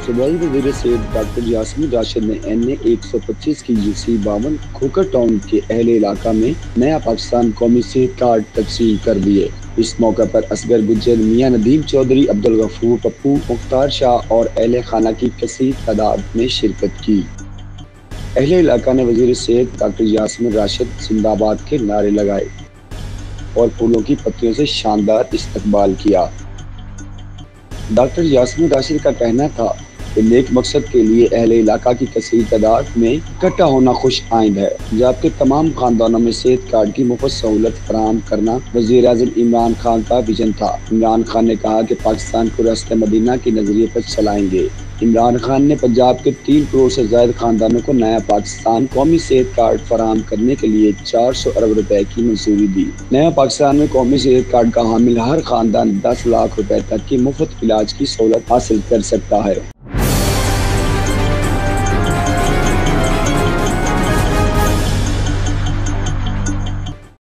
सूबाई वज़ीर सेहत डॉक्टर यास्मीन राशिद ने NA 125 की UC 52 खोखर टाउन के अहले इलाका में नया पाकिस्तान कौमी सेहत कार्ड तकसीम कर दिए। इस मौके पर असगर गुज्जर, मियां नदीम चौधरी, अब्दुल गफूर पप्पू, मुख्तार शाह और अहले खाना की कसीर तादाद में शिरकत की। अहले इलाका ने वज़ीर सेहत डॉक्टर यास्मीन राशिद जिंदाबाद के नारे लगाए और फूलों की पत्तियों से शानदार इस्तकबाल किया। डॉक्टर यास्मीन राशिद का कहना था कि नेक मकसद के लिए अहले इलाका की कसीर तादाद में इकट्ठा होना खुश आइंद है, जबकि तमाम खानदानों में सेहत कार्ड की मुफ्त सहूलत फराहम करना वज़ीर आज़म इमरान खान का विजन था। इमरान खान ने कहा कि पाकिस्तान को रास्ते मदीना के नजरिए पर चलाएंगे। इमरान खान ने पंजाब के 3 करोड़ से ज्यादा खानदानों को नया पाकिस्तान कौमी सेहत कार्ड फराहम करने के लिए 400 अरब रुपए की मंजूरी दी। नया पाकिस्तान में कौमी सेहत कार्ड का हामिल हर खानदान 10 लाख रुपए तक की मुफ्त इलाज की सहूलत हासिल कर सकता है।